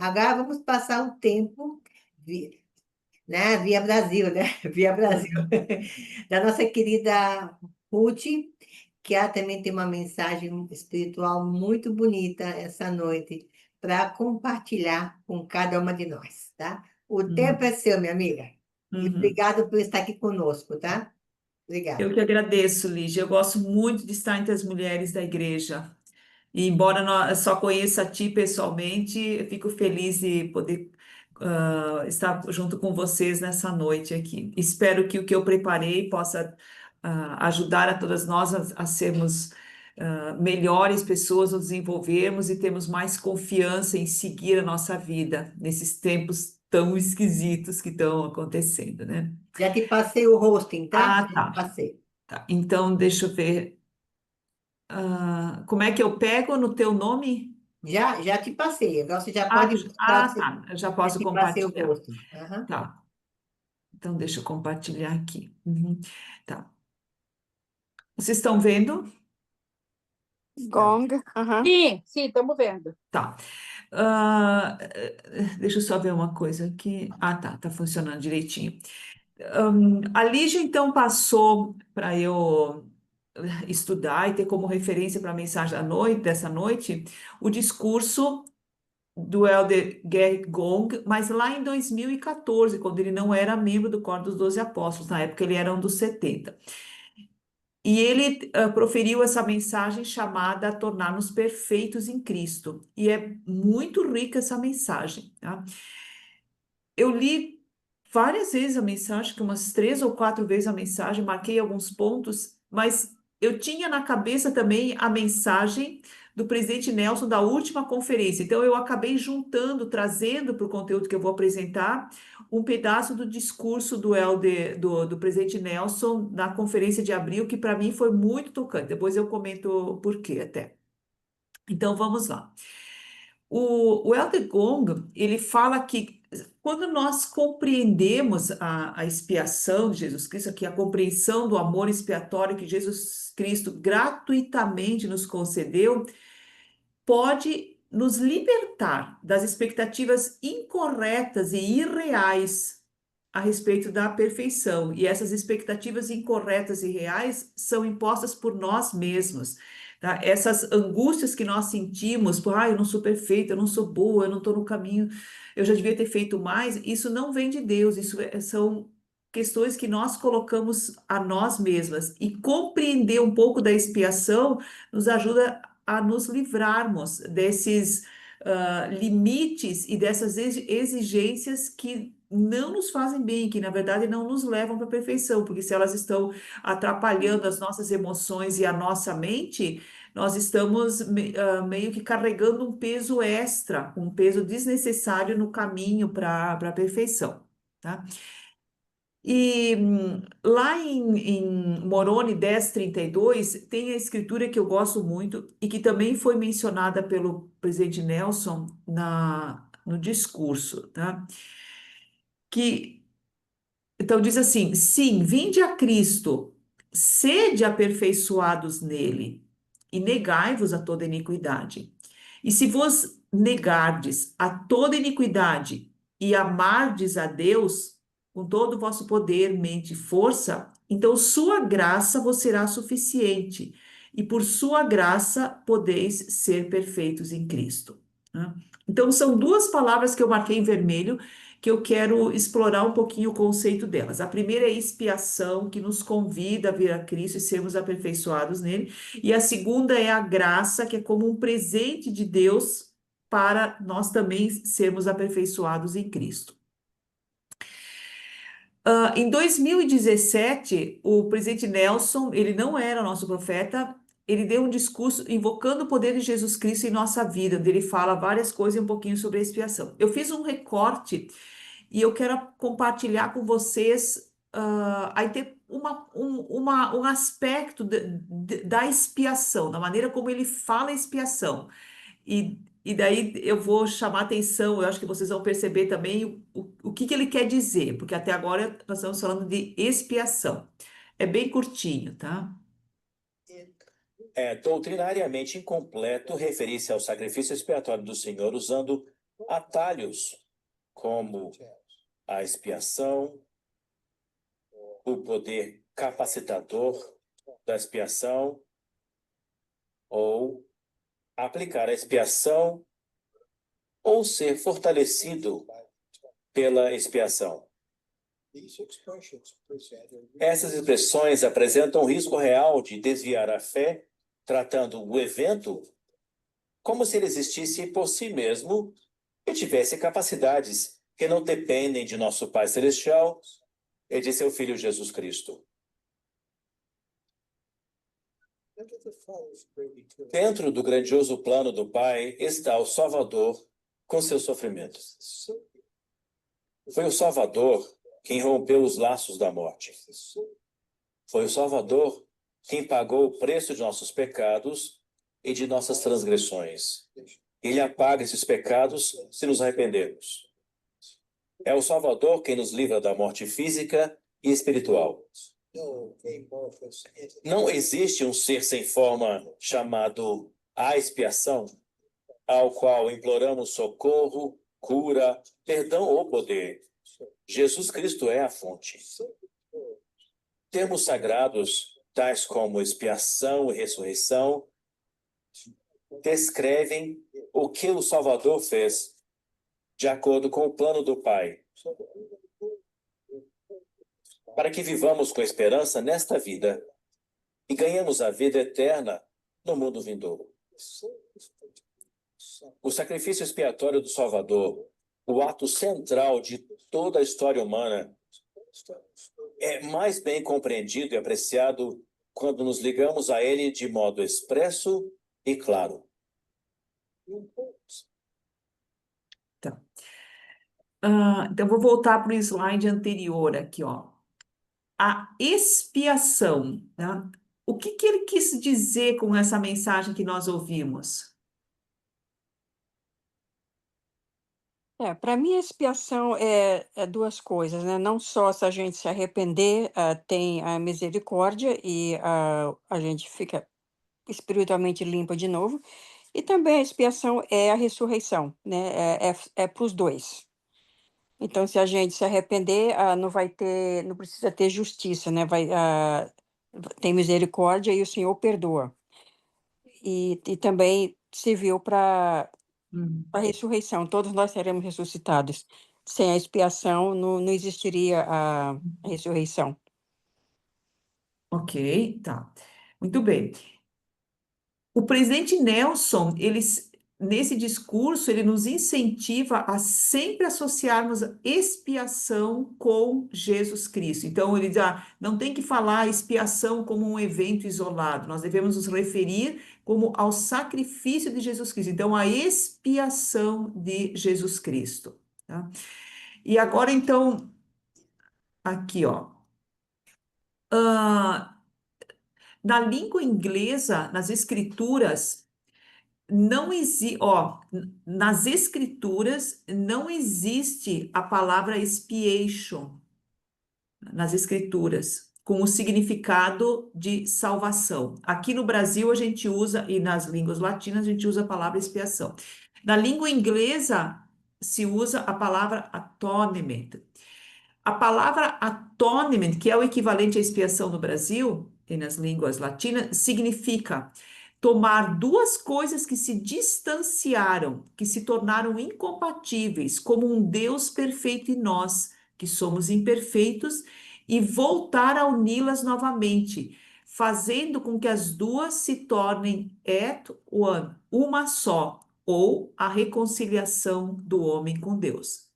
Agora vamos passar um tempo, né, via Brasil, né? Via Brasil. Uhum. Da nossa querida Ruth, que ela também tem uma mensagem espiritual muito bonita essa noite para compartilhar com cada uma de nós, tá? O tempo é Uhum. seu, minha amiga. E Uhum. obrigado por estar aqui conosco, tá? Eu Obrigada. que agradeço, Lígia. Eu gosto muito de estar entre as mulheres da igreja. E embora eu só conheça a ti pessoalmente, eu fico feliz de poder estar junto com vocês nessa noite aqui. Espero que o que eu preparei possa ajudar a todas nós a sermos melhores pessoas, nos desenvolvermos e termos mais confiança em seguir a nossa vida nesses tempos tão esquisitos que estão acontecendo, né? Já te passei o hosting, tá? Ah, Já te tá. passei. Tá. Então, deixa eu ver. Como é que eu pego no teu nome? Já te passei. Agora você já Ah, pode mostrar que tá. Eu já já posso te passei o compartilhar. hosting. Aham. Tá. Então, deixa eu compartilhar aqui. Uhum. Tá. Vocês estão vendo? Tá. Gong, aham. Sim, sim, estamos vendo. Tá. Deixa eu só ver uma coisa aqui. Ah, tá. Tá funcionando direitinho. A Lígia, então, passou para eu estudar e ter como referência para a mensagem dessa noite o discurso do Elder Gary Gong, mas lá em 2014, quando ele não era membro do Coro dos Doze Apóstolos, na época ele era um dos 70. E ele proferiu essa mensagem chamada a tornar-nos perfeitos em Cristo. E é muito rica essa mensagem, tá? Eu li várias vezes a mensagem, que umas 3 ou 4 vezes a mensagem, marquei alguns pontos, mas eu tinha na cabeça também a mensagem do presidente Nelson da última conferência. Então eu acabei juntando, trazendo para o conteúdo que eu vou apresentar, um pedaço do discurso do presidente Nelson na conferência de abril, que para mim foi muito tocante. Depois eu comento o porquê até. Então vamos lá. O Elder Gong, ele fala que quando nós compreendemos a expiação de Jesus Cristo, aqui a compreensão do amor expiatório que Jesus Cristo gratuitamente nos concedeu, pode nos libertar das expectativas incorretas e irreais a respeito da perfeição. E essas expectativas incorretas e reais são impostas por nós mesmos. Tá? Essas angústias que nós sentimos, por, eu não sou perfeita, eu não sou boa, eu não estou no caminho, eu já devia ter feito mais, isso não vem de Deus, são questões que nós colocamos a nós mesmas. E compreender um pouco da expiação nos ajuda a nos livrarmos desses limites e dessas exigências que não nos fazem bem, que na verdade não nos levam para a perfeição, porque se elas estão atrapalhando as nossas emoções e a nossa mente, nós estamos meio que carregando um peso extra, um peso desnecessário no caminho para a perfeição, tá? E lá em Moroni 10:32 tem a escritura que eu gosto muito e que também foi mencionada pelo presidente Nelson no discurso, tá? Que então diz assim: sim, vinde a Cristo, sede aperfeiçoados nele, e negai-vos a toda iniquidade. E se vos negardes a toda iniquidade e amardes a Deus com todo o vosso poder, mente e força, então sua graça vos será suficiente, e por sua graça podeis ser perfeitos em Cristo. Né? Então são duas palavras que eu marquei em vermelho que eu quero explorar um pouquinho o conceito delas. A primeira é expiação, que nos convida a vir a Cristo e sermos aperfeiçoados nele. E a segunda é a graça, que é como um presente de Deus para nós também sermos aperfeiçoados em Cristo. Em 2017, o presidente Nelson, ele não era nosso profeta, ele deu um discurso invocando o poder de Jesus Cristo em nossa vida, onde ele fala várias coisas e um pouquinho sobre a expiação. Eu fiz um recorte e eu quero compartilhar com vocês aí tem um aspecto da expiação, da maneira como ele fala expiação. E daí eu vou chamar atenção, eu acho que vocês vão perceber também o que ele quer dizer, porque até agora nós estamos falando de expiação. É bem curtinho, tá? É doutrinariamente incompleto referir-se ao sacrifício expiatório do Senhor usando Atalhos como a expiação, o poder capacitador da expiação, ou aplicar a expiação, ou ser fortalecido pela expiação. Essas expressões apresentam o risco real de desviar a fé, tratando o evento como se ele existisse por si mesmo e tivesse capacidades que não dependem de nosso Pai Celestial e de seu Filho Jesus Cristo. Dentro do grandioso plano do Pai está o Salvador com seus sofrimentos. Foi o Salvador quem rompeu os laços da morte. Foi o Salvador quem pagou o preço de nossos pecados e de nossas transgressões. Ele apaga esses pecados se nos arrependermos. É o Salvador quem nos livra da morte física e espiritual. Não existe um ser sem forma chamado a expiação, ao qual imploramos socorro, cura, perdão ou poder. Jesus Cristo é a fonte. Termos sagrados, tais como expiação e ressurreição, descrevem o que o Salvador fez, de acordo com o plano do Pai, para que vivamos com esperança nesta vida e ganhemos a vida eterna no mundo vindouro. O sacrifício expiatório do Salvador, o ato central de toda a história humana, é mais bem compreendido e apreciado quando nos ligamos a ele de modo expresso e claro. Então, vou voltar para o slide anterior aqui, ó. A expiação, tá? O que que ele quis dizer com essa mensagem que nós ouvimos? Para mim, a expiação é duas coisas, né? Não só se a gente se arrepender, tem a misericórdia e a gente fica espiritualmente limpa de novo. E também a expiação é a ressurreição, né? É para os dois. Então, se a gente se arrepender, não precisa ter justiça, né? Tem misericórdia e o Senhor perdoa. E também serviu para a ressurreição. Todos nós seremos ressuscitados. Sem a expiação, não existiria a ressurreição. Ok, tá. Muito bem. O presidente Nelson, nesse discurso, ele nos incentiva a sempre associarmos a expiação com Jesus Cristo. Então, ele diz, não tem que falar a expiação como um evento isolado, nós devemos nos referir como ao sacrifício de Jesus Cristo. Então, a expiação de Jesus Cristo. Tá? E agora, então, aqui, ó. Na língua inglesa, nas escrituras, nas escrituras não existe a palavra expiation nas escrituras com o significado de salvação. Aqui no Brasil a gente usa e nas línguas latinas a gente usa a palavra expiação. Na língua inglesa se usa a palavra atonement. A palavra atonement, que é o equivalente à expiação no Brasil e nas línguas latinas, significa tomar duas coisas que se distanciaram, que se tornaram incompatíveis, como um Deus perfeito e nós, que somos imperfeitos, e voltar a uni-las novamente, fazendo com que as duas se tornem at one, uma só, ou a reconciliação do homem com Deus.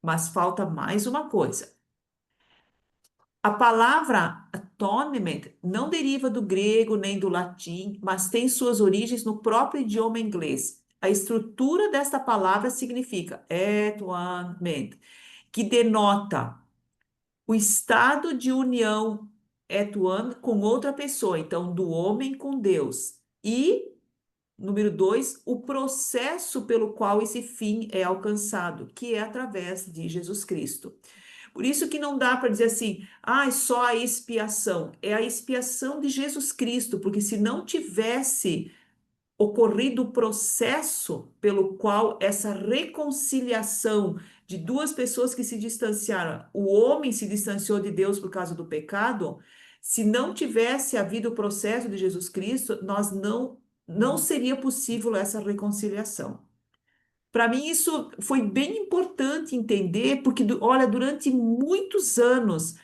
Mas falta mais uma coisa. A palavra atonement não deriva do grego nem do latim, mas tem suas origens no próprio idioma inglês. A estrutura desta palavra significa atonement, que denota o estado de união at one com outra pessoa, então do homem com Deus. E, número 2, o processo pelo qual esse fim é alcançado, que é através de Jesus Cristo. Por isso que não dá para dizer assim, é só a expiação. É a expiação de Jesus Cristo, porque se não tivesse ocorrido o processo pelo qual essa reconciliação de duas pessoas que se distanciaram, o homem se distanciou de Deus por causa do pecado, se não tivesse havido o processo de Jesus Cristo, não seria possível essa reconciliação. Para mim, isso foi bem importante entender, porque, olha, durante muitos anos,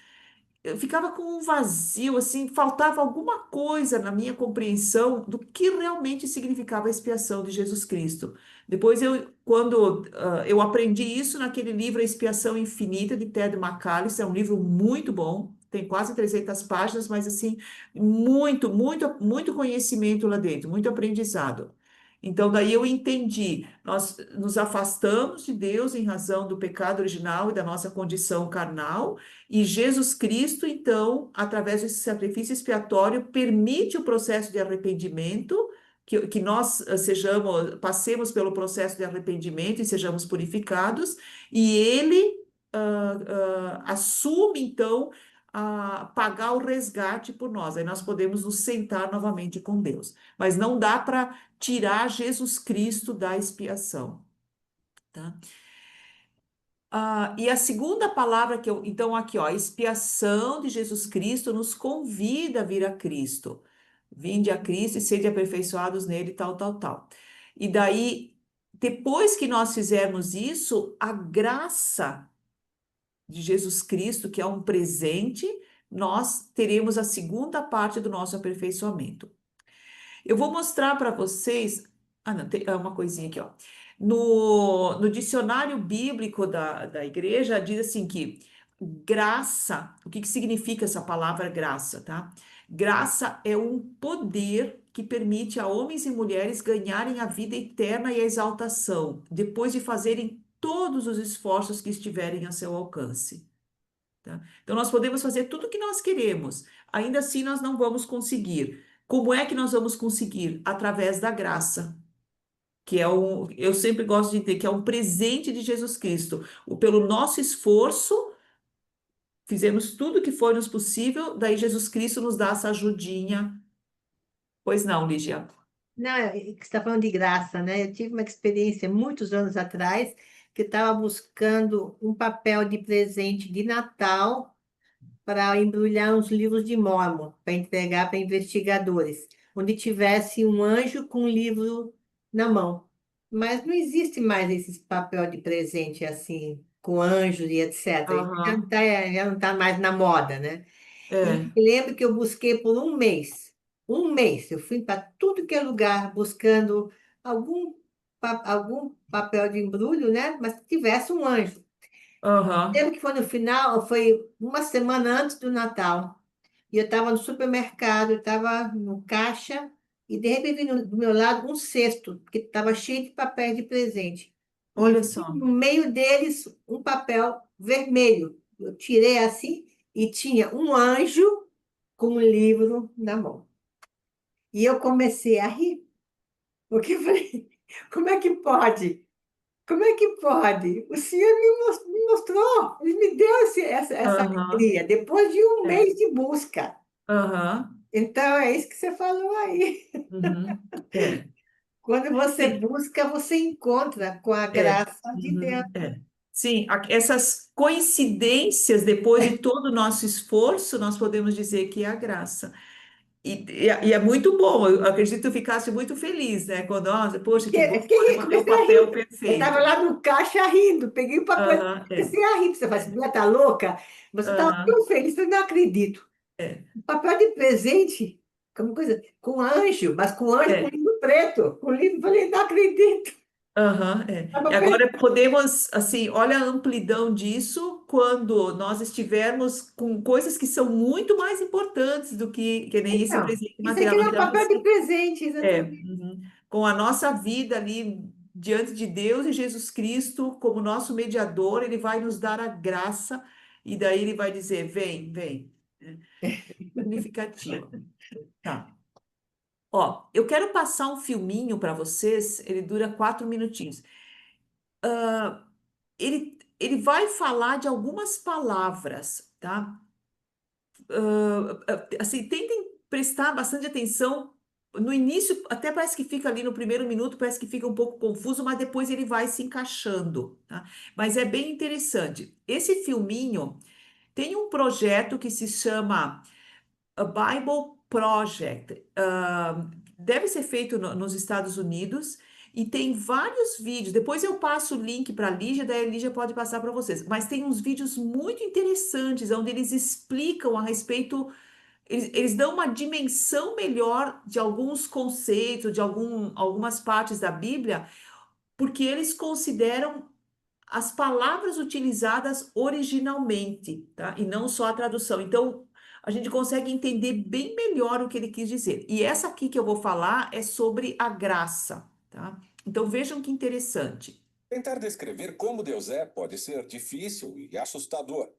eu ficava com um vazio, assim, faltava alguma coisa na minha compreensão do que realmente significava a expiação de Jesus Cristo. Depois, quando eu aprendi isso naquele livro A Expiação Infinita, de Ted McAllister, é um livro muito bom, tem quase 300 páginas, mas, assim, muito conhecimento lá dentro, muito aprendizado. Então, daí eu entendi, nós nos afastamos de Deus em razão do pecado original e da nossa condição carnal, e Jesus Cristo, então, através desse sacrifício expiatório, permite o processo de arrependimento, que nós passemos pelo processo de arrependimento e sejamos purificados, e ele assume, então, a pagar o resgate por nós. Aí nós podemos nos sentar novamente com Deus. Mas não dá para tirar Jesus Cristo da expiação, tá? E a segunda palavra então aqui, ó, a expiação de Jesus Cristo nos convida a vir a Cristo. Vinde a Cristo e sede aperfeiçoados nele, tal, tal, tal. E daí, depois que nós fizermos isso, a graça de Jesus Cristo, que é um presente, nós teremos a segunda parte do nosso aperfeiçoamento. Eu vou mostrar para vocês. Não, tem uma coisinha aqui, ó. No dicionário bíblico da igreja, diz assim que graça, o que significa essa palavra graça, tá? Graça é um poder que permite a homens e mulheres ganharem a vida eterna e a exaltação, depois de fazerem todos os esforços que estiverem a seu alcance. Tá? Então, nós podemos fazer tudo o que nós queremos, ainda assim nós não vamos conseguir. Como é que nós vamos conseguir? Através da graça, que eu sempre gosto de dizer que é um presente de Jesus Cristo. Pelo nosso esforço, fizemos tudo o que foi nos possível, daí Jesus Cristo nos dá essa ajudinha. Pois não, Lígia? Não, que você está falando de graça, né? Eu tive uma experiência muitos anos atrás que estava buscando um papel de presente de Natal para embrulhar uns livros de Mórmon, para entregar para investigadores, onde tivesse um anjo com um livro na mão. Mas não existe mais esse papel de presente assim, com anjos e etc. Aham, Já não tá mais na moda, né? E é, eu lembro que eu busquei por um mês. Um mês. Eu fui para tudo que é lugar buscando algum, algum papel de embrulho, né? Mas que tivesse um anjo. aham, Lembro que foi no final, foi uma semana antes do Natal. E eu estava no supermercado, estava no caixa, e de repente vi do meu lado um cesto, que estava cheio de papéis de presente. E olha vi só. no meio deles um papel vermelho. Eu tirei assim e tinha um anjo com um livro na mão. E eu comecei a rir, porque eu falei, como é que pode? Como é que pode? O Senhor me mostrou, Ele me deu essa Aham, alegria, depois de um é, mês de busca. aham, Então, é isso que você falou aí. uhum, é. Quando você Sim. busca, você encontra com a É, graça de Deus. uhum, é. Sim, essas coincidências, depois de todo o nosso esforço, nós podemos dizer que é a graça. E é muito bom, eu acredito que tu ficasse muito feliz, né? Quando, nossa, poxa, que bom, agora eu mandei o Comecei a papel rir. Eu estava perfeito. lá no caixa rindo, peguei o papel Aham, e é, comecei a rir. Você fala assim, mulher, tá louca? Você estava aham, tão feliz, eu não acredito. é, Papel de presente, como coisa, com anjo, mas com anjo com é. livro preto. Com livro, falei, não acredito. Aham, é. E Tava agora podemos, assim, olha a amplidão disso quando nós estivermos com coisas que são muito mais importantes do que nem esse Então, presente isso aqui material. não Nós é um papel estamos, de presente, exatamente. uhum, com a nossa vida ali diante de Deus e Jesus Cristo como nosso mediador, ele vai nos dar a graça e daí ele vai dizer, vem, vem. É significativo. Tá. Ó, eu quero passar um filminho para vocês, ele dura 4 minutinhos. Ele vai falar de algumas palavras, tá? Assim, tentem prestar bastante atenção no início, até parece que fica ali no primeiro minuto, parece que fica um pouco confuso, mas depois ele vai se encaixando, tá? Mas é bem interessante. Esse filminho tem um projeto que se chama a Bible Project. Deve ser feito nos Estados Unidos e tem vários vídeos. Depois eu passo o link para a Lígia, daí a Lígia pode passar para vocês. Mas tem uns vídeos muito interessantes onde eles explicam a respeito. Eles dão uma dimensão melhor de alguns conceitos, de algumas partes da Bíblia, porque eles consideram as palavras utilizadas originalmente, tá? E não só a tradução. Então, a gente consegue entender bem melhor o que ele quis dizer. E essa aqui que eu vou falar é sobre a graça, tá? Então, vejam que interessante. Tentar descrever como Deus é pode ser difícil e assustador.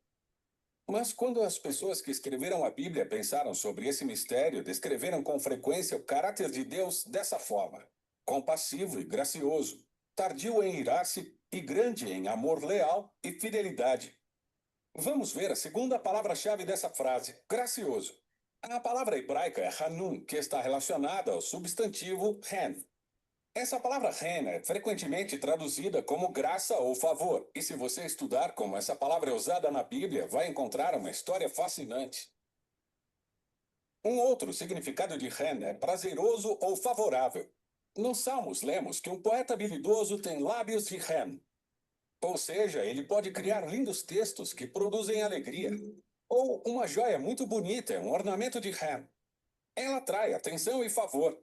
Mas quando as pessoas que escreveram a Bíblia pensaram sobre esse mistério, descreveram com frequência o caráter de Deus dessa forma: compassivo e gracioso, tardio em irar-se e grande em amor leal e fidelidade. Vamos ver a segunda palavra-chave dessa frase: gracioso. A palavra hebraica é hanun, que está relacionada ao substantivo hen. Essa palavra ren é frequentemente traduzida como graça ou favor, e se você estudar como essa palavra é usada na Bíblia, vai encontrar uma história fascinante. Um outro significado de ren é prazeroso ou favorável. Nos Salmos lemos que um poeta habilidoso tem lábios de ren, ou seja, ele pode criar lindos textos que produzem alegria. Ou uma joia muito bonita é um ornamento de ren. Ela atrai atenção e favor.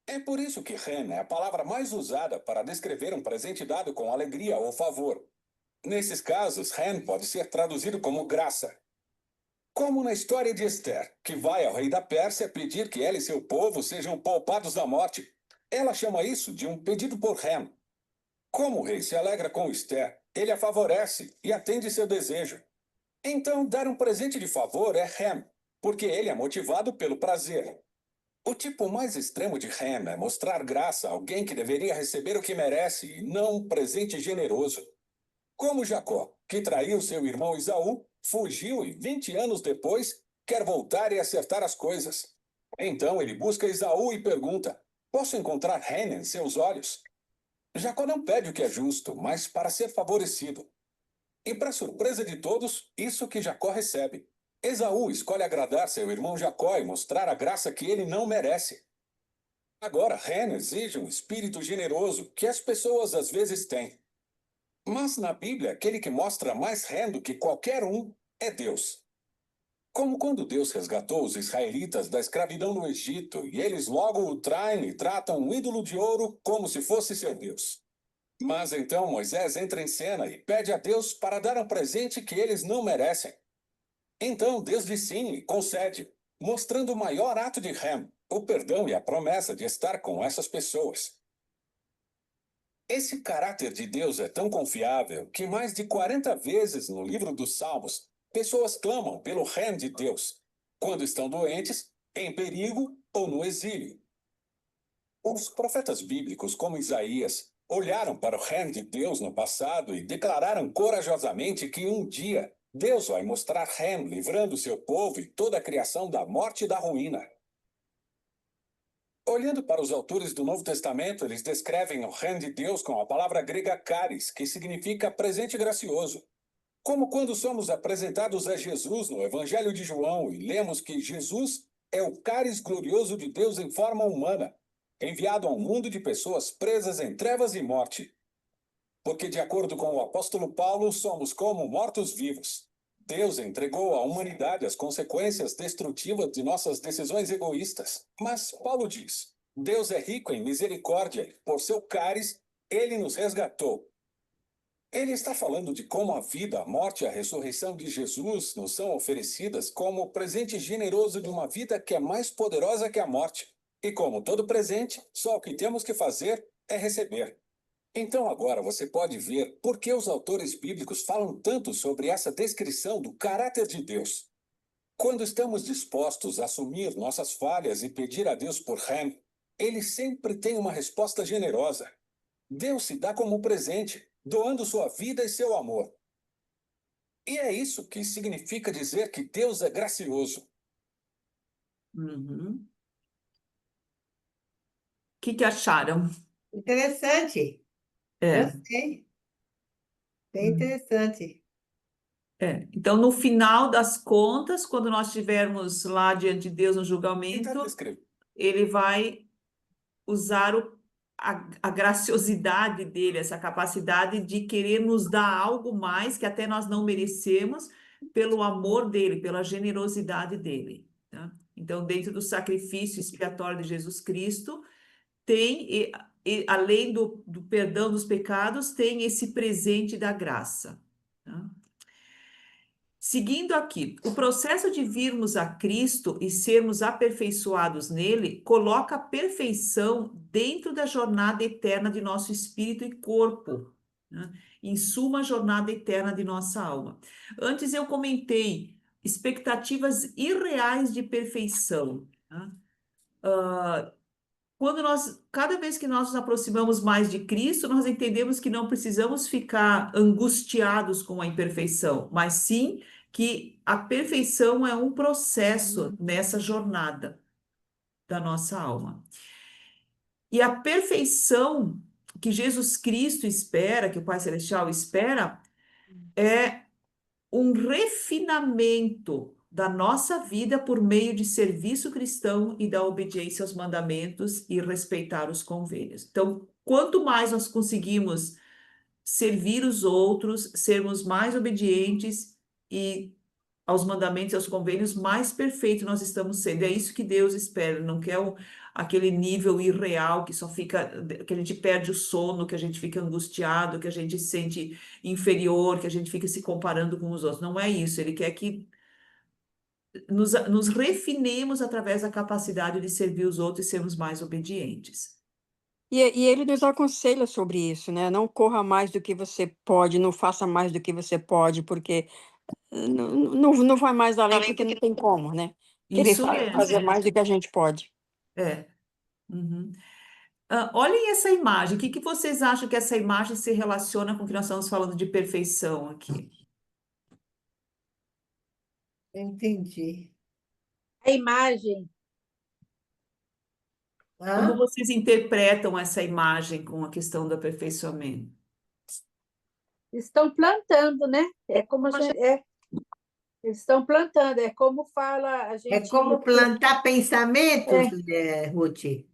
É por isso que ren é a palavra mais usada para descrever um presente dado com alegria ou favor. Nesses casos, ren pode ser traduzido como graça. Como na história de Esther, que vai ao rei da Pérsia pedir que ela e seu povo sejam poupados da morte. Ela chama isso de um pedido por ren. Como o rei se alegra com Esther, ele a favorece e atende seu desejo. Então, dar um presente de favor é ren, porque ele é motivado pelo prazer. O tipo mais extremo de ren é mostrar graça a alguém que deveria receber o que merece e não um presente generoso. Como Jacó, que traiu seu irmão Esaú, fugiu e 20 anos depois quer voltar e acertar as coisas. Então ele busca Esaú e pergunta: posso encontrar ren em seus olhos? Jacó não pede o que é justo, mas para ser favorecido. E para surpresa de todos, isso que Jacó recebe. Esaú escolhe agradar seu irmão Jacó e mostrar a graça que ele não merece. Agora, ren exige um espírito generoso que as pessoas às vezes têm. Mas na Bíblia, aquele que mostra mais ren do que qualquer um é Deus. Como quando Deus resgatou os israelitas da escravidão no Egito e eles logo o traem e tratam um ídolo de ouro como se fosse seu Deus. Mas então Moisés entra em cena e pede a Deus para dar um presente que eles não merecem. Então Deus diz sim e concede, mostrando o maior ato de ren, o perdão e a promessa de estar com essas pessoas. Esse caráter de Deus é tão confiável que mais de 40 vezes no livro dos Salmos, pessoas clamam pelo ren de Deus, quando estão doentes, em perigo ou no exílio. Os profetas bíblicos, como Isaías, olharam para o ren de Deus no passado e declararam corajosamente que um dia Deus vai mostrar ren, livrando seu povo e toda a criação da morte e da ruína. Olhando para os autores do Novo Testamento, eles descrevem o ren de Deus com a palavra grega charis, que significa presente gracioso. Como quando somos apresentados a Jesus no Evangelho de João e lemos que Jesus é o charis glorioso de Deus em forma humana, enviado a um mundo de pessoas presas em trevas e morte. Porque, de acordo com o apóstolo Paulo, somos como mortos-vivos. Deus entregou à humanidade as consequências destrutivas de nossas decisões egoístas. Mas Paulo diz: Deus é rico em misericórdia, e por seu cáris, ele nos resgatou. Ele está falando de como a vida, a morte e a ressurreição de Jesus nos são oferecidas como presente generoso de uma vida que é mais poderosa que a morte. E como todo presente, só o que temos que fazer é receber. Então agora você pode ver por que os autores bíblicos falam tanto sobre essa descrição do caráter de Deus. Quando estamos dispostos a assumir nossas falhas e pedir a Deus por ren, ele sempre tem uma resposta generosa. Deus se dá como presente, doando sua vida e seu amor. E é isso que significa dizer que Deus é gracioso. Uhum. que acharam? Interessante. É. Gostei. Bem Hum. interessante. Então, no final das contas, quando nós estivermos lá diante de Deus no Tentar julgamento, descrever. ele vai usar a graciosidade dele, essa capacidade de querer nos dar algo mais que até nós não merecemos, pelo amor dele, pela generosidade dele, tá? Então, dentro do sacrifício expiatório de Jesus Cristo, tem, além do perdão dos pecados, tem esse presente da graça, tá? Seguindo aqui, o processo de virmos a Cristo e sermos aperfeiçoados nele coloca a perfeição dentro da jornada eterna de nosso espírito e corpo, né? Em suma, a jornada eterna de nossa alma. Antes eu comentei expectativas irreais de perfeição, né? Cada vez que nós nos aproximamos mais de Cristo, nós entendemos que não precisamos ficar angustiados com a imperfeição, mas sim que a perfeição é um processo nessa jornada da nossa alma. E a perfeição que Jesus Cristo espera, que o Pai Celestial espera, é um refinamento da nossa vida por meio de serviço cristão e da obediência aos mandamentos e respeitar os convênios. Então, quanto mais nós conseguimos servir os outros, sermos mais obedientes e aos mandamentos e aos convênios, mais perfeito nós estamos sendo. É isso que Deus espera, não quer aquele nível irreal que só fica, que a gente perde o sono, que a gente fica angustiado, que a gente se sente inferior, que a gente fica se comparando com os outros. Não é isso, ele quer que nos refinemos através da capacidade de servir os outros e sermos mais obedientes. E ele nos aconselha sobre isso, né? Não corra mais do que você pode, não faça mais do que você pode, porque não vai mais além, porque não tem como, né? Querer Isso fazer mesmo. mais do que a gente pode. É. Uhum. Olhem essa imagem. O que vocês acham que essa imagem se relaciona com o que nós estamos falando de perfeição aqui? Entendi. A imagem, Como Hã? vocês interpretam essa imagem com a questão do aperfeiçoamento? estão plantando, né? É como eles estão plantando, é como fala a É gente. como plantar pensamentos, É, Ruth?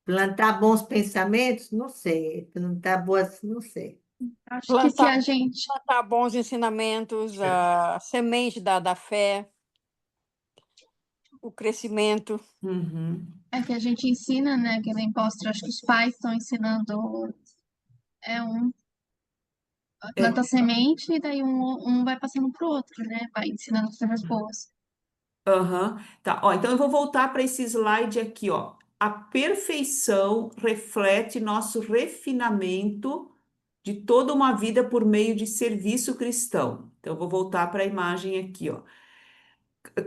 Plantar bons pensamentos? Não sei. Plantar boas, não sei. Acho que se a gente, Plantar bons ensinamentos, a semente da fé, o crescimento. Uhum. é que a gente ensina, né, que nem mostra, acho que os pais estão ensinando, um planta a semente e daí um vai passando pro outro, né, vai ensinando coisas boas. Aham. Tá. Ó, então eu vou voltar para esse slide aqui, ó. A perfeição reflete nosso refinamento de toda uma vida por meio de serviço cristão. Então eu vou voltar para a imagem aqui, ó.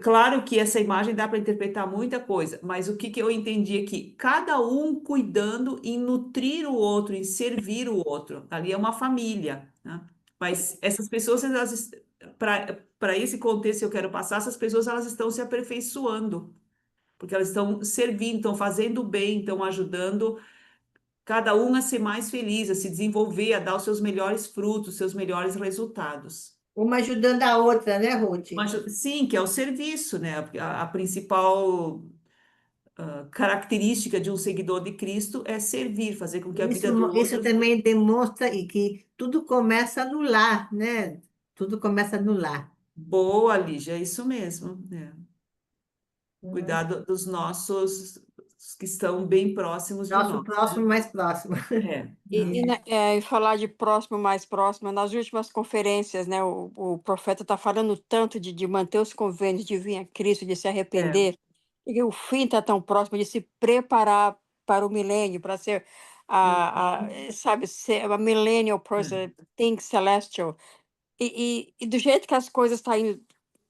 Claro que essa imagem dá para interpretar muita coisa, mas o que eu entendi aqui? Cada um cuidando em nutrir o outro, em servir o outro. Ali é uma família, né? Mas essas pessoas, para esse contexto que eu quero passar, essas pessoas elas estão se aperfeiçoando, porque elas estão servindo, estão fazendo bem, estão ajudando cada um a ser mais feliz, a se desenvolver, a dar os seus melhores frutos, os seus melhores resultados. Uma ajudando a outra, né, Ruth? Sim, que é o serviço, né? A principal característica de um seguidor de Cristo é servir, fazer com que a vida do Isso outro. também demonstra que tudo começa no lar, né? Tudo começa no lar. Boa, Lígia, é isso mesmo. Uhum. Cuidar dos nossos que estão bem próximos de Nosso nós. próximo, mais próximo. É. E falar de próximo, mais próximo, nas últimas conferências, né, o profeta está falando tanto de manter os convênios, de vir a Cristo, de se É. arrepender, e o fim está tão próximo, de se preparar para o milênio, para ser, sabe, ser a millennial person, think celestial. E do jeito que as coisas estão indo,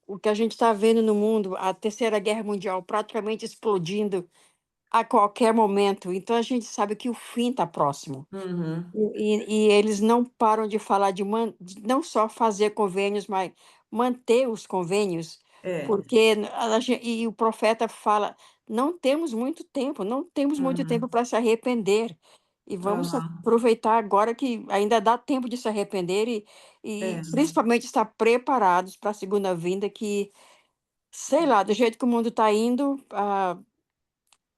o que a gente está vendo no mundo, a Terceira Guerra Mundial praticamente explodindo a qualquer momento, então a gente sabe que o fim está próximo. Uhum. E eles não param de falar de não só fazer convênios, mas manter os convênios, É. porque e o profeta fala, não temos muito tempo, não temos muito tempo Uhum. para se arrepender. E vamos Aham. aproveitar agora que ainda dá tempo de se arrepender e É. principalmente estar preparados para a segunda vinda, que, sei lá, do jeito que o mundo está indo,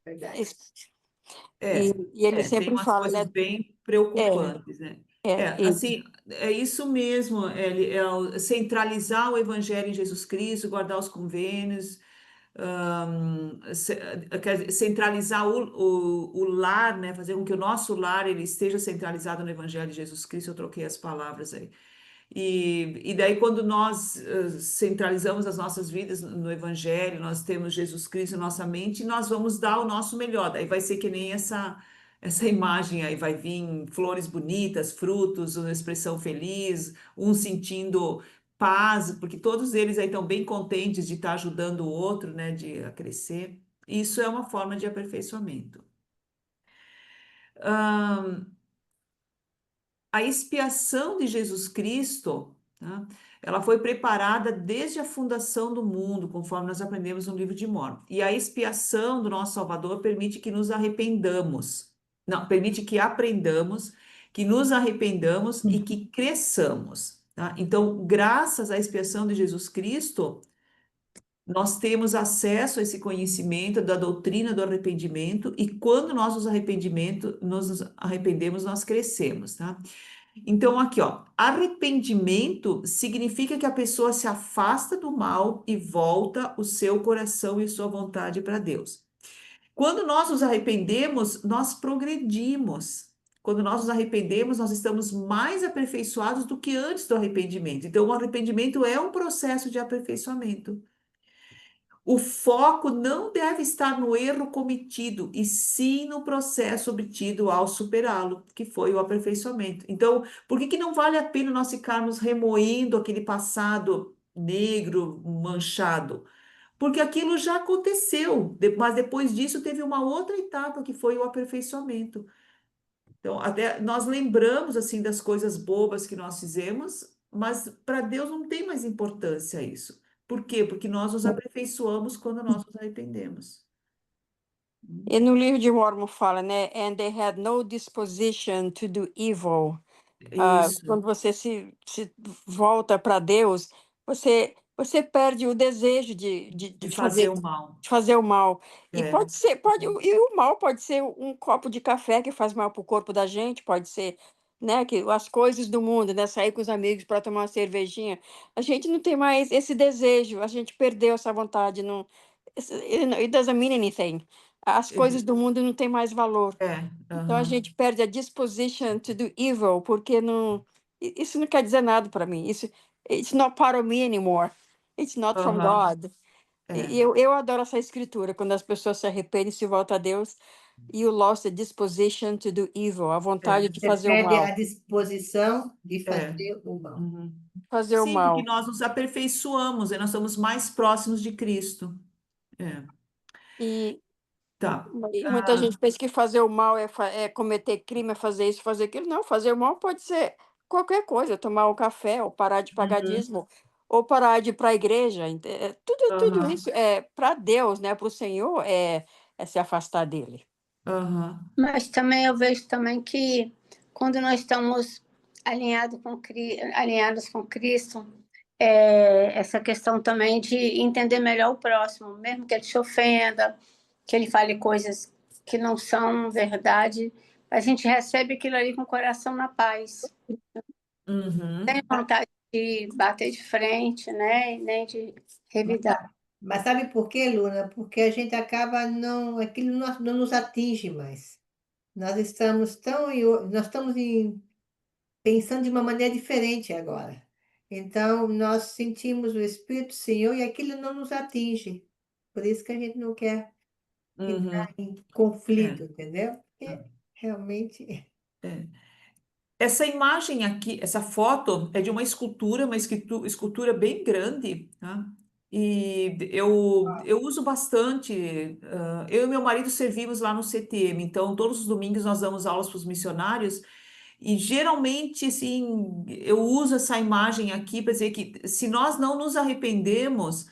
Verdade. es- É, e ele tem sempre umas fala, coisas né? bem É, preocupantes, né? e Assim, é isso mesmo, centralizar o Evangelho em Jesus Cristo, guardar os convênios, quer dizer, centralizar o lar, né? Fazer com que o nosso lar ele esteja centralizado no Evangelho de Jesus Cristo. Eu troquei as palavras aí. E daí, quando nós centralizamos as nossas vidas no Evangelho, nós temos Jesus Cristo na nossa mente, e nós vamos dar o nosso melhor. Daí vai ser que nem essa imagem aí, vai vir flores bonitas, frutos, uma expressão feliz, um sentindo paz, porque todos eles aí estão bem contentes de estar ajudando o outro, né, a crescer. Isso é uma forma de aperfeiçoamento. A expiação de Jesus Cristo, tá? Ela foi preparada desde a fundação do mundo, conforme nós aprendemos no livro de Mórmon. E a expiação do nosso Salvador permite que nos arrependamos. Não, permite que aprendamos, que nos arrependamos e que cresçamos, tá? Então, graças à expiação de Jesus Cristo, nós temos acesso a esse conhecimento da doutrina do arrependimento, e quando nós nos arrependemos, nós crescemos, tá? Então, aqui, ó, arrependimento significa que a pessoa se afasta do mal e volta o seu coração e sua vontade para Deus. Quando nós nos arrependemos, nós progredimos. Quando nós nos arrependemos, nós estamos mais aperfeiçoados do que antes do arrependimento. Então, o arrependimento é um processo de aperfeiçoamento. O foco não deve estar no erro cometido, e sim no processo obtido ao superá-lo, que foi o aperfeiçoamento. Então, por que que não vale a pena nós ficarmos remoendo aquele passado negro, manchado? Porque aquilo já aconteceu, mas depois disso teve uma outra etapa que foi o aperfeiçoamento. Então, até nós lembramos assim das coisas bobas que nós fizemos, mas para Deus não tem mais importância isso. Por quê? Porque nós nos aperfeiçoamos quando nós nos arrependemos. E no livro de Mormon fala, né? And they had no disposition to do evil. Isso, Quando você se volta para Deus, você perde o desejo de fazer o mal. de fazer o mal. E É, e o mal pode ser um copo de café que faz mal para o corpo da gente, pode ser, né, que as coisas do mundo, né, sair com os amigos para tomar uma cervejinha. A gente não tem mais esse desejo, a gente perdeu essa vontade, não, it doesn't mean anything. As coisas do mundo não têm mais valor. Então a aham, gente perde a disposition to do evil, porque isso não quer dizer nada para mim. Isso it's not part of me anymore. It's not from aham, God. é, E eu adoro essa escritura, quando as pessoas se arrependem e se voltam a Deus. You lost the disposition to do evil, a é, vontade de Você fazer o perde a mal. disposição de é. fazer o mal. Uhum. Fazer o Sim, porque mal. nós nos aperfeiçoamos e nós somos mais próximos de Cristo. É, E, tá. e muita gente pensa que fazer o mal é cometer crime, é fazer isso, fazer aquilo. Não, fazer o mal pode ser qualquer coisa, tomar um café, ou parar de pagar Uhum, dízimo, ou parar de ir para a igreja. Tudo aham, isso é para Deus, né? Para o Senhor é se afastar dele. aham, Mas também eu vejo também que quando nós estamos alinhados com Cristo, essa questão também de entender melhor o próximo, mesmo que ele te ofenda, que ele fale coisas que não são verdade, a gente recebe aquilo ali com o coração na paz. Tem uhum, vontade de bater de frente, né? E nem de revidar. Mas sabe por quê, Luna? Porque a gente acaba não, aquilo não nos atinge mais. Nós estamos nós estamos pensando de uma maneira diferente agora. Então, nós sentimos o Espírito do Senhor e aquilo não nos atinge. Por isso que a gente não quer uhum, entrar em é, conflito, entendeu? Porque realmente. é. Essa imagem aqui, essa foto é de uma escultura, uma escultura bem grande, tá? E eu uso bastante. Eu e meu marido servimos lá no CTM, então todos os domingos nós damos aulas para os missionários. E geralmente, assim, eu uso essa imagem aqui para dizer que se nós não nos arrependemos,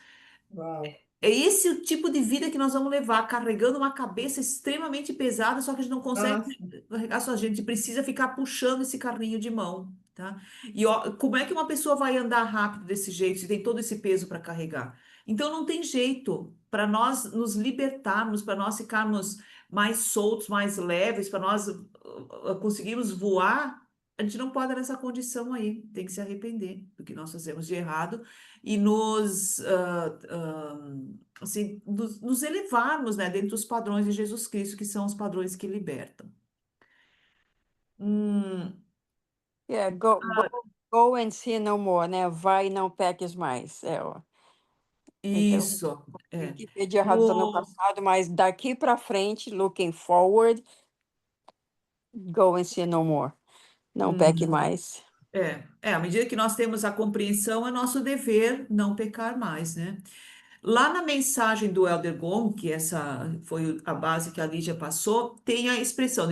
Uau. É esse o tipo de vida que nós vamos levar, carregando uma cabeça extremamente pesada, só que a gente não consegue Nossa. carregar só, a gente precisa ficar puxando esse carrinho de mão, tá? E ó, como é que uma pessoa vai andar rápido desse jeito, se tem todo esse peso para carregar? Então não tem jeito para nós nos libertarmos, para nós ficarmos mais soltos, mais leves, para nós conseguirmos voar. A gente não pode estar nessa condição aí, tem que se arrepender do que nós fazemos de errado e assim, nos elevarmos, né, dentro dos padrões de Jesus Cristo, que são os padrões que libertam. Yeah, go and sin no more, né? Vai e não peques mais. Então, Isso, tem é. que ter de errado no passado, mas daqui para frente, looking forward, go and sin no more. Não peque mais. À medida que nós temos a compreensão, é nosso dever não pecar mais, né? Lá na mensagem do Elder Gon, que essa foi a base que a Lídia passou, tem a expressão,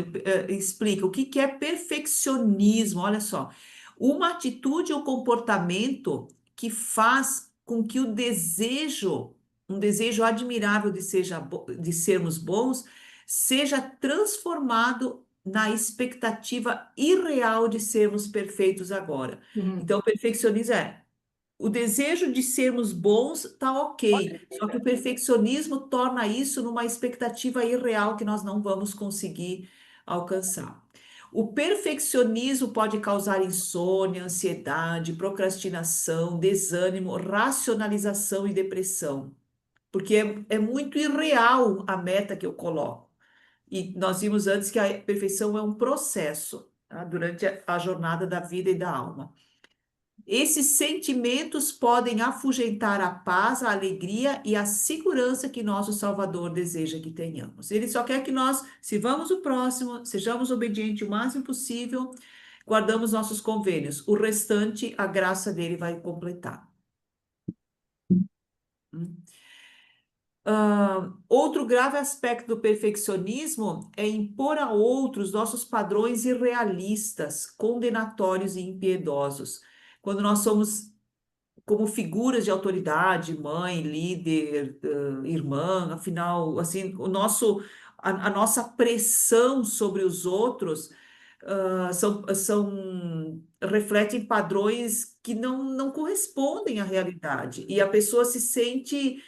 explica o que que é perfeccionismo, olha só. Uma atitude ou comportamento que faz com que o desejo, um desejo admirável de sermos bons, seja transformado na expectativa irreal de sermos perfeitos agora. Uhum. Então, o perfeccionismo o desejo de sermos bons tá ok, só que o perfeccionismo torna isso numa expectativa irreal que nós não vamos conseguir alcançar. O perfeccionismo pode causar insônia, ansiedade, procrastinação, desânimo, racionalização e depressão, porque é muito irreal a meta que eu coloco. E nós vimos antes que a perfeição é um processo, tá? Durante a jornada da vida e da alma. Esses sentimentos podem afugentar a paz, a alegria e a segurança que nosso Salvador deseja que tenhamos. Ele só quer que nós sirvamos o próximo, sejamos obedientes o máximo possível, guardamos nossos convênios. O restante, a graça dele vai completar. Outro grave aspecto do perfeccionismo é impor a outros nossos padrões irrealistas, condenatórios e impiedosos. Quando nós somos como figuras de autoridade, mãe, líder, irmã, afinal, assim, a nossa pressão sobre os outros refletem padrões que não correspondem à realidade. E a pessoa se sente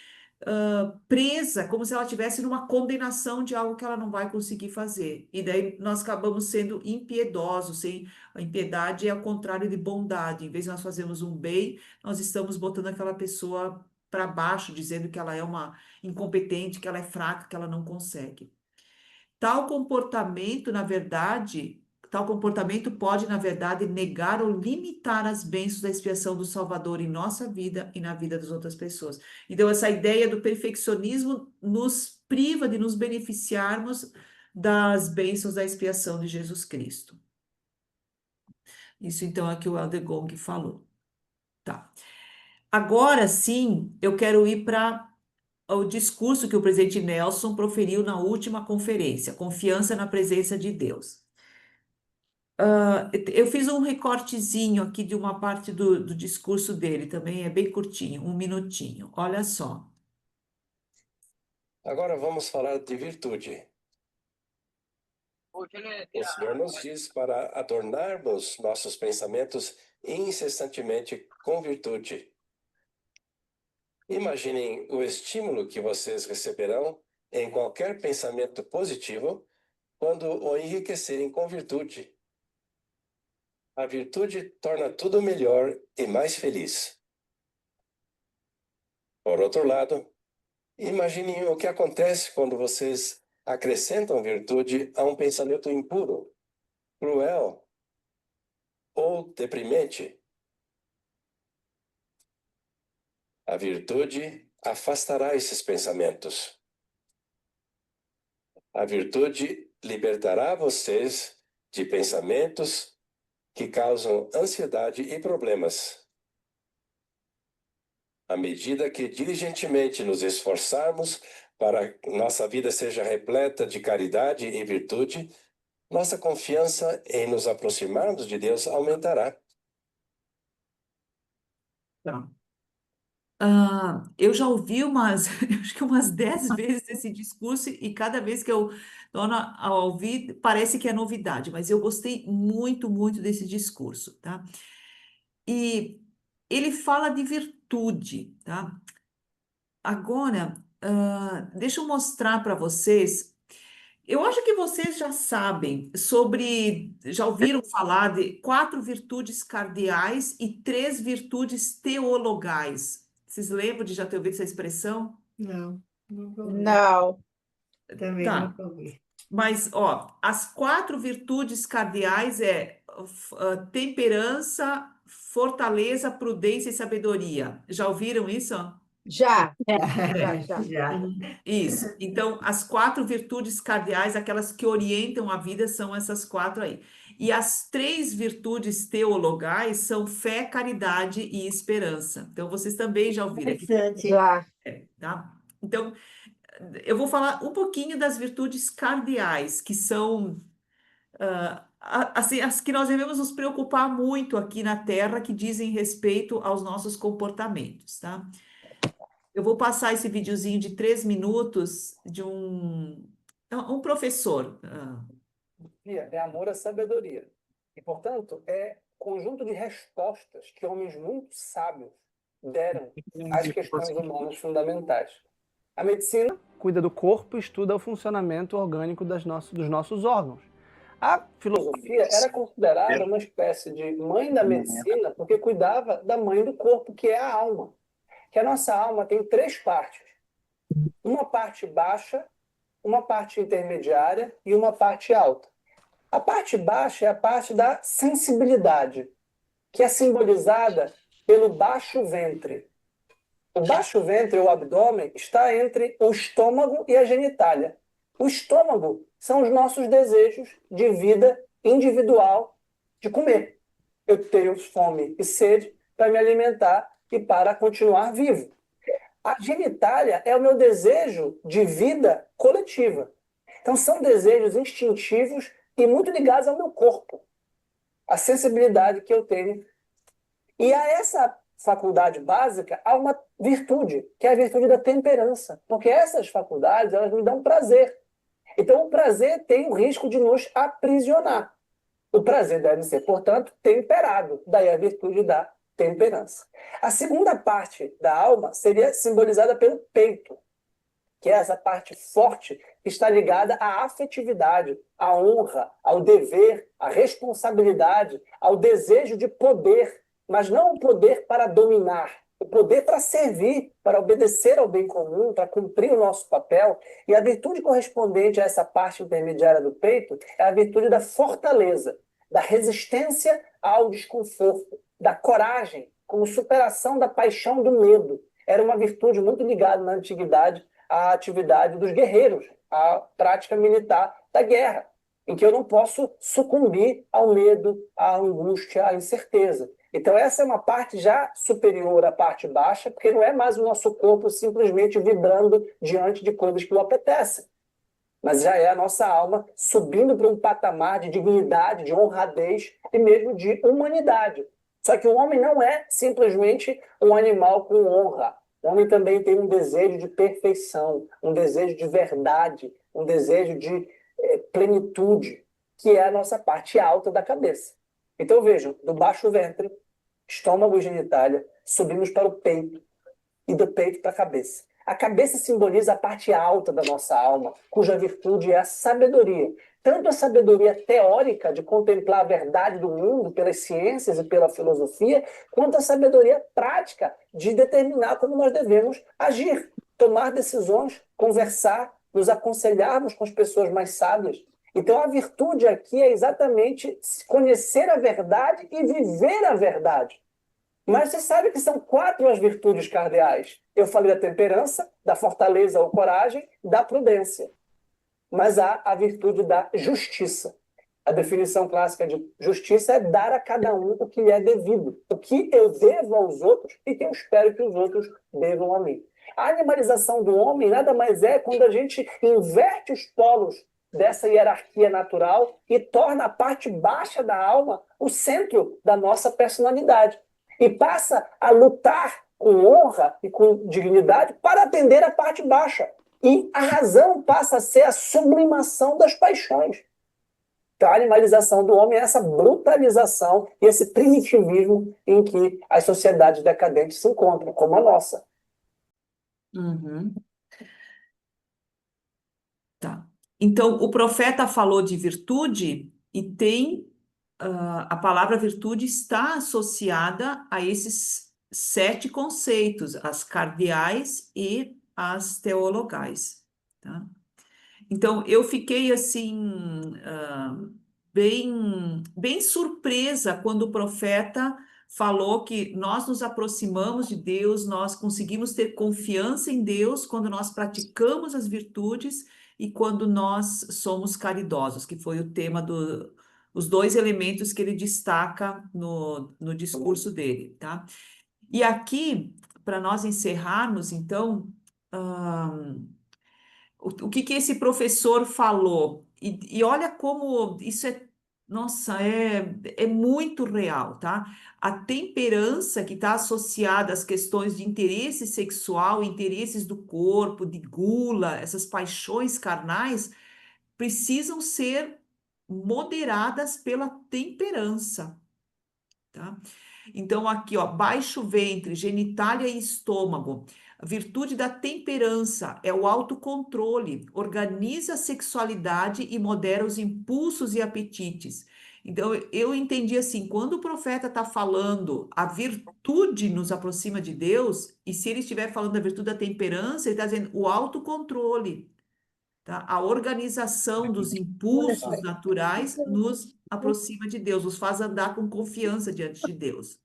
presa, como se ela estivesse numa condenação de algo que ela não vai conseguir fazer. E daí nós acabamos sendo impiedosos. A impiedade é ao contrário de bondade. Em vez de nós fazermos um bem, nós estamos botando aquela pessoa para baixo, dizendo que ela é uma incompetente, que ela é fraca, que ela não consegue. Tal comportamento pode, na verdade, negar ou limitar as bênçãos da expiação do Salvador em nossa vida e na vida das outras pessoas. Então, essa ideia do perfeccionismo nos priva de nos beneficiarmos das bênçãos da expiação de Jesus Cristo. Isso, então, é o que o Elder Gong falou. Tá. Agora sim, eu quero ir para o discurso que o presidente Nelson proferiu na última conferência, Confiança na Presença de Deus. Eu fiz um recortezinho aqui de uma parte do discurso dele, também é bem curtinho, 1 minutinho. Olha só. Agora vamos falar de virtude. O Senhor nos diz para adornarmos nossos pensamentos incessantemente com virtude. Imaginem o estímulo que vocês receberão em qualquer pensamento positivo quando o enriquecerem com virtude. A virtude torna tudo melhor e mais feliz. Por outro lado, imaginem o que acontece quando vocês acrescentam virtude a um pensamento impuro, cruel ou deprimente. A virtude afastará esses pensamentos. A virtude libertará vocês de pensamentos que causam ansiedade e problemas. À medida que diligentemente nos esforçarmos para que nossa vida seja repleta de caridade e virtude, nossa confiança em nos aproximarmos de Deus aumentará. Tá. Eu já ouvi acho que umas 10 vezes esse discurso e cada vez que eu torno a ouvir, parece que é novidade, mas eu gostei muito, muito desse discurso, tá? E ele fala de virtude, tá? Agora, deixa eu mostrar para vocês. Eu acho que vocês já sabem já ouviram falar de 4 virtudes cardeais e 3 virtudes teologais. Vocês lembram de já ter ouvido essa expressão? Não, nunca ouvi. Não. Também Tá, nunca ouvi. mas ó, as 4 virtudes cardeais temperança, fortaleza, prudência e sabedoria. Já ouviram isso? Já. Já. Isso. Então, as 4 virtudes cardeais, aquelas que orientam a vida, são essas 4 aí. E as 3 virtudes teologais são fé, caridade e esperança. Então, vocês também já ouviram aqui, Interessante. Já. tá? Então, eu vou falar um pouquinho das virtudes cardeais, que são assim, as que nós devemos nos preocupar muito aqui na Terra, que dizem respeito aos nossos comportamentos, tá? Eu vou passar esse videozinho de 3 minutos de um professor. É amor à sabedoria. E, portanto, é conjunto de respostas que homens muito sábios deram às questões humanas fundamentais. A medicina cuida do corpo e estuda o funcionamento orgânico dos nossos órgãos. A filosofia era considerada uma espécie de mãe da medicina porque cuidava da mãe do corpo, que é a alma. Que a nossa alma tem 3 partes. Uma parte baixa, uma parte intermediária e uma parte alta. A parte baixa é a parte da sensibilidade, que é simbolizada pelo baixo ventre. O baixo ventre, ou abdômen, está entre o estômago e a genitália. O estômago são os nossos desejos de vida individual de comer. Eu tenho fome e sede para me alimentar e para continuar vivo. A genitália é o meu desejo de vida coletiva. Então, são desejos instintivos e muito ligados ao meu corpo, a sensibilidade que eu tenho. E a essa faculdade básica há uma virtude, que é a virtude da temperança, porque essas faculdades, elas me dão prazer. Então, o prazer tem o risco de nos aprisionar. O prazer deve ser, portanto, temperado, daí a virtude da temperança. A segunda parte da alma seria simbolizada pelo peito, que é essa parte forte que está ligada à afetividade, à honra, ao dever, à responsabilidade, ao desejo de poder, mas não o poder para dominar, o poder para servir, para obedecer ao bem comum, para cumprir o nosso papel. E a virtude correspondente a essa parte intermediária do peito é a virtude da fortaleza, da resistência ao desconforto, da coragem, como superação da paixão do medo. Era uma virtude muito ligada na antiguidade à atividade dos guerreiros, à prática militar da guerra, em que eu não posso sucumbir ao medo, à angústia, à incerteza. Então, essa é uma parte já superior à parte baixa, porque não é mais o nosso corpo simplesmente vibrando diante de coisas que o apetecem, mas já é a nossa alma subindo para um patamar de dignidade, de honradez e mesmo de humanidade. Só que o homem não é simplesmente um animal com honra. O homem também tem um desejo de perfeição, um desejo de verdade, um desejo de plenitude, que é a nossa parte alta da cabeça. Então vejam, do baixo ventre, estômago e genitália, subimos para o peito e do peito para a cabeça. A cabeça simboliza a parte alta da nossa alma, cuja virtude é a sabedoria. Tanto a sabedoria teórica de contemplar a verdade do mundo pelas ciências e pela filosofia, quanto a sabedoria prática de determinar como nós devemos agir, tomar decisões, conversar, nos aconselharmos com as pessoas mais sábias. Então, a virtude aqui é exatamente conhecer a verdade e viver a verdade. Mas você sabe que são 4 as virtudes cardeais. Eu falei da temperança, da fortaleza ou coragem, da prudência. Mas há a virtude da justiça. A definição clássica de justiça é dar a cada um o que lhe é devido, o que eu devo aos outros e que eu espero que os outros devam a mim. A animalização do homem nada mais é quando a gente inverte os polos dessa hierarquia natural e torna a parte baixa da alma o centro da nossa personalidade. E passa a lutar com honra e com dignidade para atender a parte baixa. E a razão passa a ser a sublimação das paixões. Então, a animalização do homem é essa brutalização e esse primitivismo em que as sociedades decadentes se encontram, como a nossa. Uhum. Tá. Então, o profeta falou de virtude e tem a palavra virtude está associada a esses 7 conceitos, as cardeais e as teologais, tá? Então, eu fiquei assim, bem surpresa quando o profeta falou que nós nos aproximamos de Deus, nós conseguimos ter confiança em Deus quando nós praticamos as virtudes e quando nós somos caridosos, que foi o tema os 2 elementos que ele destaca no discurso dele, tá? E aqui, para nós encerrarmos, então, o que esse professor falou? E olha como isso nossa, é muito real, tá? A temperança que está associada às questões de interesse sexual, interesses do corpo, de gula, essas paixões carnais, precisam ser moderadas pela temperança, tá? Então, aqui, ó, baixo ventre, genitália e estômago. A virtude da temperança é o autocontrole, organiza a sexualidade e modera os impulsos e apetites. Então, eu entendi assim, quando o profeta está falando a virtude nos aproxima de Deus, e se ele estiver falando da virtude da temperança, ele está dizendo o autocontrole, tá? A organização dos impulsos naturais nos aproxima de Deus, nos faz andar com confiança diante de Deus.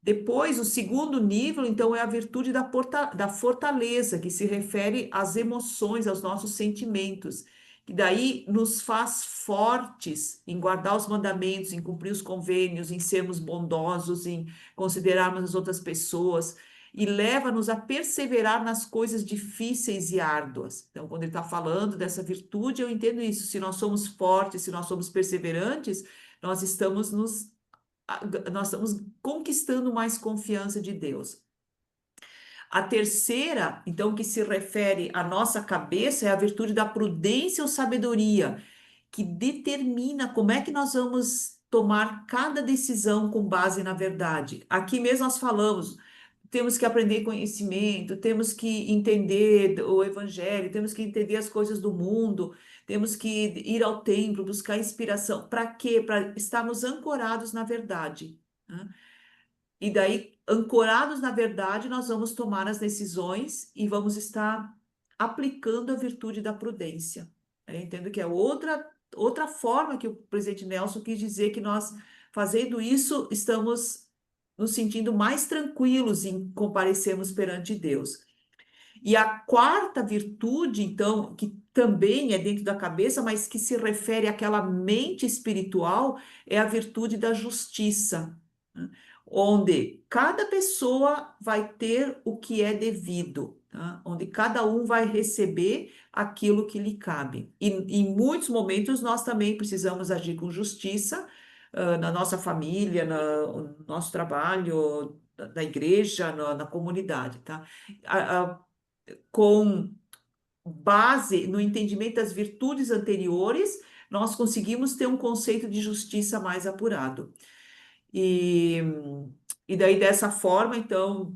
Depois, o segundo nível, então, é a virtude da fortaleza, que se refere às emoções, aos nossos sentimentos, que daí nos faz fortes em guardar os mandamentos, em cumprir os convênios, em sermos bondosos, em considerarmos as outras pessoas, e leva-nos a perseverar nas coisas difíceis e árduas. Então, quando ele está falando dessa virtude, eu entendo isso. Se nós somos fortes, se nós somos perseverantes, nós estamos conquistando mais confiança de Deus. A terceira, então, que se refere à nossa cabeça, é a virtude da prudência ou sabedoria, que determina como é que nós vamos tomar cada decisão com base na verdade. Aqui mesmo nós falamos, temos que aprender conhecimento, temos que entender o evangelho, temos que entender as coisas do mundo, temos que ir ao templo, buscar inspiração. Para quê? Para estarmos ancorados na verdade, né? E daí, ancorados na verdade, nós vamos tomar as decisões e vamos estar aplicando a virtude da prudência. Eu entendo que é outra forma que o presidente Nelson quis dizer que nós, fazendo isso, estamos nos sentindo mais tranquilos em comparecermos perante Deus. E a quarta virtude, então, que também é dentro da cabeça, mas que se refere àquela mente espiritual, é a virtude da justiça, né? Onde cada pessoa vai ter o que é devido, tá? Onde cada um vai receber aquilo que lhe cabe. E em muitos momentos nós também precisamos agir com justiça, na nossa família, no nosso trabalho, na igreja, na comunidade, tá? Com base no entendimento das virtudes anteriores, nós conseguimos ter um conceito de justiça mais apurado. E daí, dessa forma, então,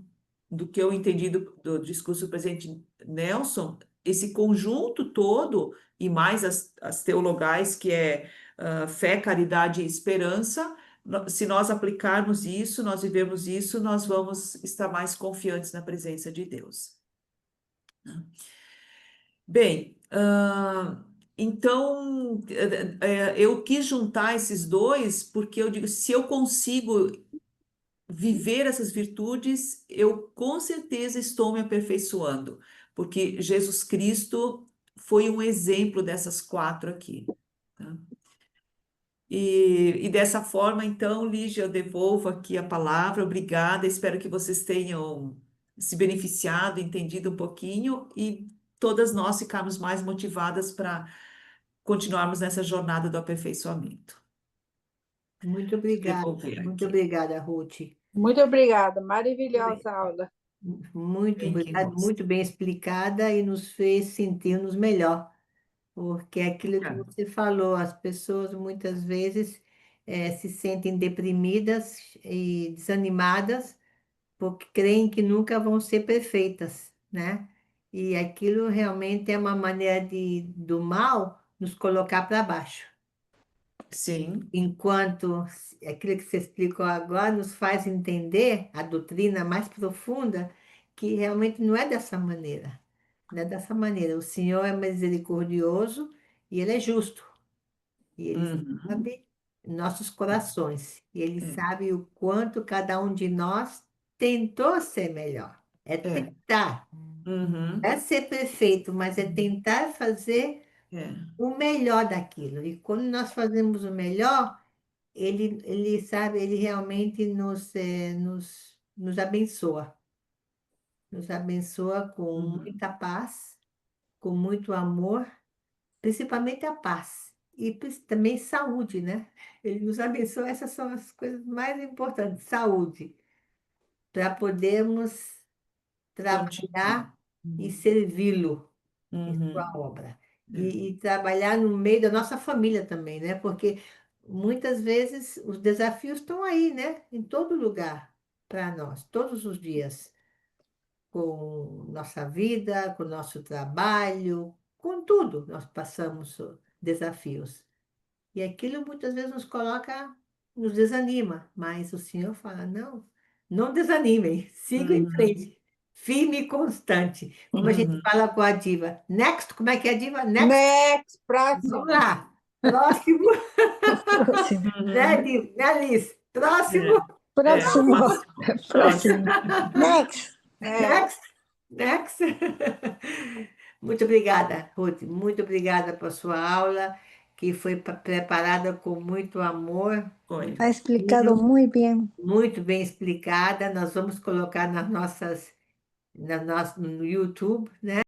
do que eu entendi do discurso do presidente Nelson, esse conjunto todo, e mais as teologais, que é fé, caridade e esperança, se nós aplicarmos isso, nós vivemos isso, nós vamos estar mais confiantes na presença de Deus. Bem, então, eu quis juntar esses dois porque eu digo, se eu consigo viver essas virtudes, eu com certeza estou me aperfeiçoando, porque Jesus Cristo foi um exemplo dessas 4 aqui, tá? E dessa forma, então, Lígia, eu devolvo aqui a palavra. Obrigada, espero que vocês tenham se beneficiado, entendido um pouquinho, e todas nós ficarmos mais motivadas para continuarmos nessa jornada do aperfeiçoamento. Muito obrigada, Devolver muito aqui. obrigada, Ruth. Muito obrigada, maravilhosa aula. Muito Bem, que obrigada, bom. muito bem explicada e nos fez sentir-nos melhor, porque é aquilo que É. você falou, as pessoas muitas vezes se sentem deprimidas e desanimadas porque creem que nunca vão ser perfeitas, né? E aquilo realmente é uma maneira do mal nos colocar para baixo. Sim. Enquanto aquilo que você explicou agora nos faz entender a doutrina mais profunda, que realmente não é dessa maneira. Não é dessa maneira. O Senhor é misericordioso e Ele é justo. E Ele Uhum. sabe nossos corações. E Ele É. sabe o quanto cada um de nós tentou ser melhor. É É. tentar. Uhum. Não é ser perfeito, mas é tentar fazer É. o melhor daquilo. E quando nós fazemos o melhor, ele sabe, ele realmente nos abençoa. Nos abençoa com Uhum. muita paz, com muito amor, principalmente a paz. E também saúde, né? Ele nos abençoa, essas são as coisas mais importantes, saúde, para podermos Continua. trabalhar e servi-lo em sua Uhum. obra. É. E trabalhar no meio da nossa família também, né? Porque muitas vezes os desafios estão aí, né? Em todo lugar para nós, todos os dias, com nossa vida, com nosso trabalho, com tudo nós passamos desafios. E aquilo muitas vezes nos coloca, nos desanima, mas o Senhor fala: não, não desanimem, sigam em Uhum. frente, firme e constante. Como a gente Uhum. fala com a diva, next, como é que é a diva? Next, Next, vamos próximo. lá, próximo, Próximo. né, Uhum. Diva? Né, Liz? Próximo, Próximo. Próximo. Próximo. Next. next, next. Muito obrigada, Ruth, muito obrigada por sua aula, que foi preparada com muito amor. Foi. Ha explicado muy bien. Muito bem explicada. Nós vamos colocar no YouTube, né?